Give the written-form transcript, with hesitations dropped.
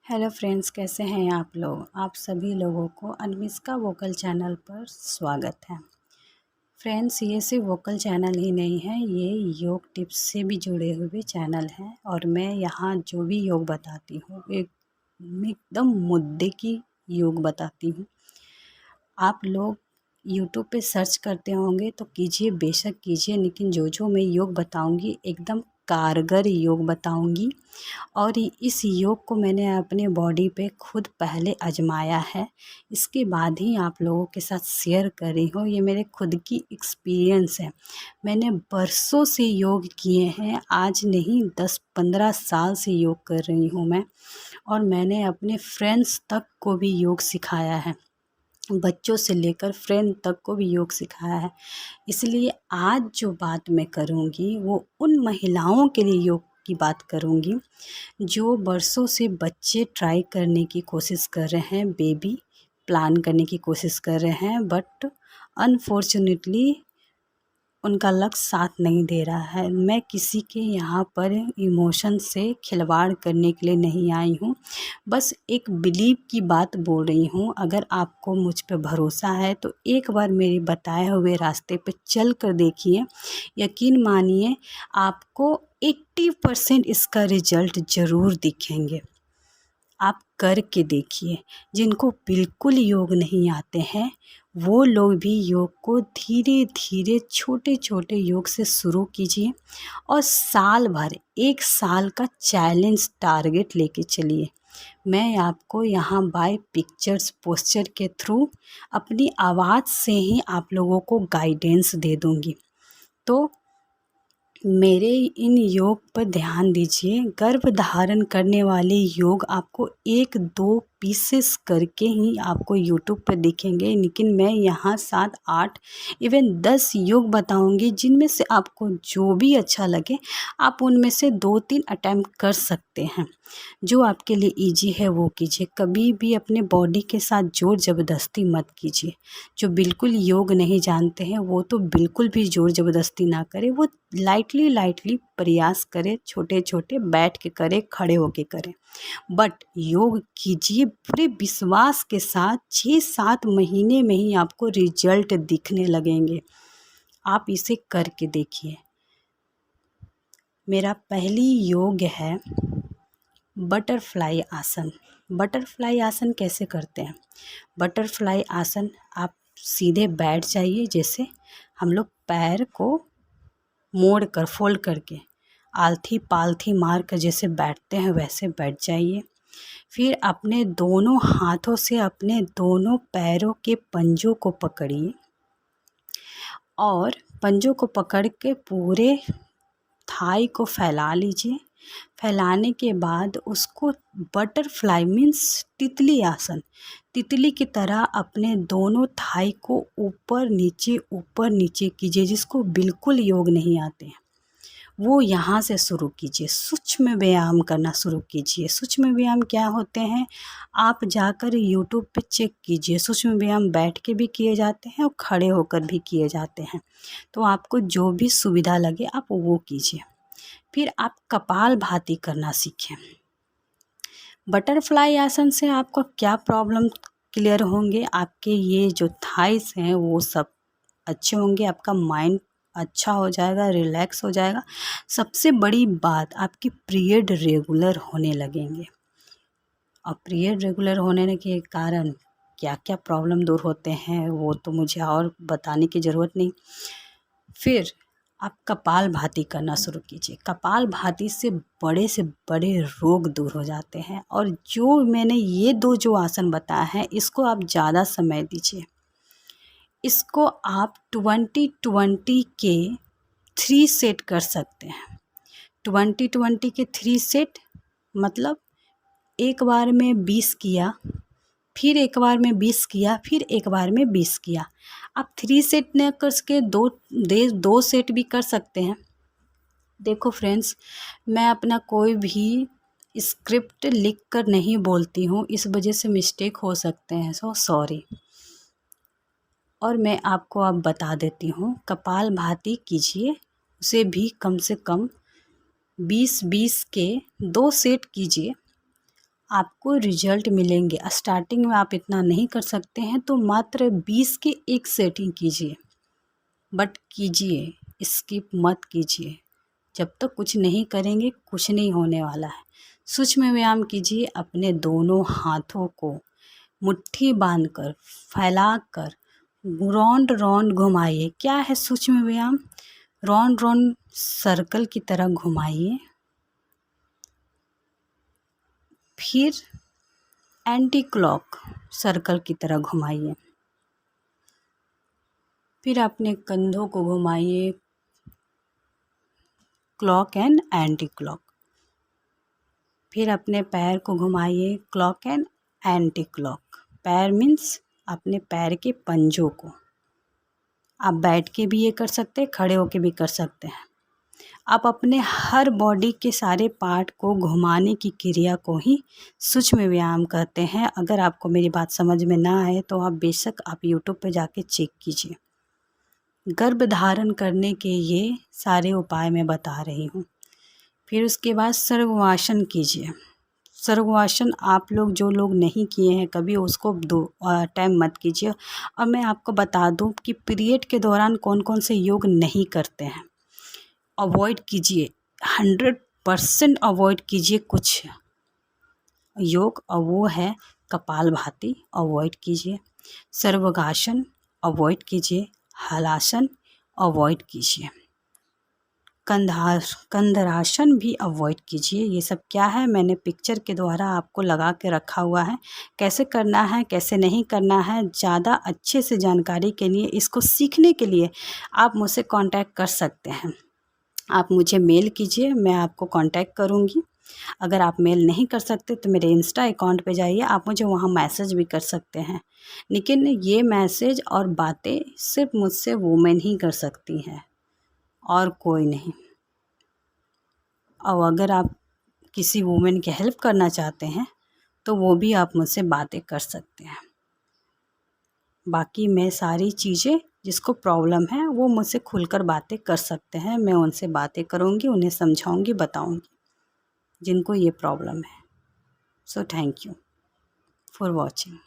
Hello friends, कैसे हैं आप लोग। आप सभी लोगों को अनमिका वोकल चैनल पर स्वागत है। फ्रेंड्स, ये सिर्फ वोकल चैनल ही नहीं है, ये योग टिप्स से भी जुड़े हुए चैनल हैं और मैं यहाँ जो भी योग बताती हूँ एकदम मुद्दे की योग बताती हूँ। आप लोग यूट्यूब पे सर्च करते होंगे तो कीजिए, बेशक कीजिए, लेकिन जो मैं योग बताऊँगी एकदम कारगर योग बताऊँगी। और इस योग को मैंने अपने बॉडी पे खुद पहले आजमाया है, इसके बाद ही आप लोगों के साथ शेयर कर रही हूँ। ये मेरे खुद की एक्सपीरियंस है। मैंने बरसों से योग किए हैं, आज नहीं 10-15 साल से योग कर रही हूँ मैं। और मैंने अपने फ्रेंड्स तक को भी योग सिखाया है, बच्चों से लेकर फ्रेंड तक को भी योग सिखाया है। इसलिए आज जो बात मैं करूँगी वो उन महिलाओं के लिए योग की बात करूँगी जो बरसों से बच्चे ट्राई करने की कोशिश कर रहे हैं, बेबी प्लान करने की कोशिश कर रहे हैं, बट अनफॉर्चुनेटली उनका लक्ष्य साथ नहीं दे रहा है। मैं किसी के यहाँ पर इमोशन से खिलवाड़ करने के लिए नहीं आई हूँ, बस एक बिलीव की बात बोल रही हूँ। अगर आपको मुझ पे भरोसा है तो एक बार मेरे बताए हुए रास्ते पे चल कर देखिए, यकीन मानिए आपको 80% इसका रिजल्ट ज़रूर दिखेंगे। आप करके देखिए। जिनको बिल्कुल योग नहीं आते हैं वो लोग भी योग को धीरे धीरे छोटे छोटे योग से शुरू कीजिए और साल भर 1 साल का चैलेंज टारगेट लेके चलिए। मैं आपको यहाँ बाय पिक्चर्स पोस्चर के थ्रू अपनी आवाज़ से ही आप लोगों को गाइडेंस दे दूँगी। तो मेरे इन योग पर ध्यान दीजिए। गर्भ धारण करने वाले योग आपको 1-2 पीसेस करके ही आपको यूट्यूब पर दिखेंगे, लेकिन मैं यहाँ 7-8 इवन 10 योग बताऊंगी, जिनमें से आपको जो भी अच्छा लगे आप उनमें से 2-3 अटैम्प्ट कर सकते हैं। जो आपके लिए इजी है वो कीजिए। कभी भी अपने बॉडी के साथ ज़ोर ज़बरदस्ती मत कीजिए। जो बिल्कुल योग नहीं जानते हैं वो तो बिल्कुल भी ज़ोर ज़बरदस्ती ना करें, वो लाइटली प्रयास करें, छोटे छोटे बैठ के करें, खड़े होके करें, बट योग कीजिए पूरे विश्वास के साथ। 6-7 महीने में ही आपको रिजल्ट दिखने लगेंगे। आप इसे करके देखिए। मेरा पहली योग है बटरफ्लाई आसन। बटरफ्लाई आसन कैसे करते हैं? बटरफ्लाई आसन आप सीधे बैठ जाइए, जैसे हम लोग पैर को मोड़ कर फोल्ड करके आलथी पालथी मार कर जैसे बैठते हैं वैसे बैठ जाइए। फिर अपने दोनों हाथों से अपने दोनों पैरों के पंजों को पकड़िए और पंजों को पकड़ के पूरे थाई को फैला लीजिए। फैलाने के बाद उसको बटरफ्लाई मीन्स तितली आसन, तितली की तरह अपने दोनों थाई को ऊपर नीचे कीजिए। जिसको बिल्कुल योग नहीं आते हैं वो यहाँ से शुरू कीजिए। सूक्ष्म व्यायाम करना शुरू कीजिए। सूक्ष्म व्यायाम क्या होते हैं आप जाकर यूट्यूब पे चेक कीजिए। सूक्ष्म व्यायाम बैठ के भी किए जाते हैं और खड़े होकर भी किए जाते हैं, तो आपको जो भी सुविधा लगे आप वो कीजिए। फिर आप कपालभाति करना सीखें। बटरफ्लाई आसन से आपको क्या प्रॉब्लम क्लियर होंगे? आपके ये जो थाइस हैं वो सब अच्छे होंगे, आपका माइंड अच्छा हो जाएगा, रिलैक्स हो जाएगा। सबसे बड़ी बात, आपकी पीरियड रेगुलर होने लगेंगे। और पीरियड रेगुलर होने के कारण क्या क्या प्रॉब्लम दूर होते हैं वो तो मुझे और बताने की ज़रूरत नहीं। फिर आप कपालभाति करना शुरू कीजिए। कपालभाति से बड़े रोग दूर हो जाते हैं। और जो मैंने ये 2 जो आसन बताया है इसको आप ज़्यादा समय दीजिए। इसको आप 20-20 के 3 सेट कर सकते हैं। 20-20 के 3 सेट मतलब एक बार में 20 किया, फिर एक बार में 20 किया, फिर एक बार में 20 किया। आप 3 सेट न कर सके 2 सेट भी कर सकते हैं। देखो फ्रेंड्स, मैं अपना कोई भी स्क्रिप्ट लिख कर नहीं बोलती हूँ, इस वजह से मिस्टेक हो सकते हैं, सो सॉरी। और मैं आपको अब बता देती हूँ, कपालभाति कीजिए, उसे भी कम से कम 20-20 के 2 सेट कीजिए। आपको रिजल्ट मिलेंगे। स्टार्टिंग में आप इतना नहीं कर सकते हैं तो मात्र 20 की एक सेटिंग कीजिए, बट कीजिए, स्किप मत कीजिए। जब तक कुछ नहीं करेंगे कुछ नहीं होने वाला है। सूक्ष्म व्यायाम कीजिए, अपने दोनों हाथों को मुट्ठी बांधकर फैलाकर राउंड राउंड घुमाइए। क्या है सूक्ष्म व्यायाम? राउंड राउंड सर्कल की तरह घुमाइए। फिर एंटी क्लॉक सर्कल की तरह घुमाइए। फिर अपने कंधों को घुमाइए क्लॉक एंड एंटी क्लॉक। फिर अपने पैर को घुमाइए क्लॉक एंड एंटी क्लॉक। पैर मीन्स अपने पैर के पंजों को। आप बैठ के भी ये कर सकते हैं, खड़े होके भी कर सकते हैं। आप अपने हर बॉडी के सारे पार्ट को घुमाने की क्रिया को ही सूक्ष्म व्यायाम कहते हैं। अगर आपको मेरी बात समझ में ना आए तो आप बेशक आप यूट्यूब पे जाके चेक कीजिए। गर्भ धारण करने के ये सारे उपाय मैं बता रही हूँ। फिर उसके बाद सर्वासन कीजिए। सर्वासन आप लोग जो लोग नहीं किए हैं कभी, उसको 2 टाइम मत कीजिए। और मैं आपको बता दूं कि पीरियड के दौरान कौन कौन से योग नहीं करते हैं, अवॉइड कीजिए। 100% अवॉइड कीजिए कुछ योग, और वो है कपालभाति अवॉइड कीजिए, सर्वांगासन अवॉइड कीजिए, हलासन अवॉइड कीजिए, कंधरासन भी अवॉइड कीजिए। ये सब क्या है मैंने पिक्चर के द्वारा आपको लगा के रखा हुआ है, कैसे करना है कैसे नहीं करना है। ज़्यादा अच्छे से जानकारी के लिए, इसको सीखने के लिए आप मुझसे कांटेक्ट कर सकते हैं। आप मुझे मेल कीजिए, मैं आपको कांटेक्ट करूँगी। अगर आप मेल नहीं कर सकते तो मेरे इंस्टा अकाउंट पे जाइए, आप मुझे वहाँ मैसेज भी कर सकते हैं। लेकिन ये मैसेज और बातें सिर्फ मुझसे वुमेन ही कर सकती हैं और कोई नहीं। और अगर आप किसी वुमेन की हेल्प करना चाहते हैं तो वो भी आप मुझसे बातें कर सकते हैं। बाकी मैं सारी चीज़ें जिसको प्रॉब्लम है वो मुझसे खुलकर बातें कर सकते हैं। मैं उनसे बातें करूँगी, उन्हें समझाऊँगी, बताऊँगी जिनको ये प्रॉब्लम है। So thank you for watching.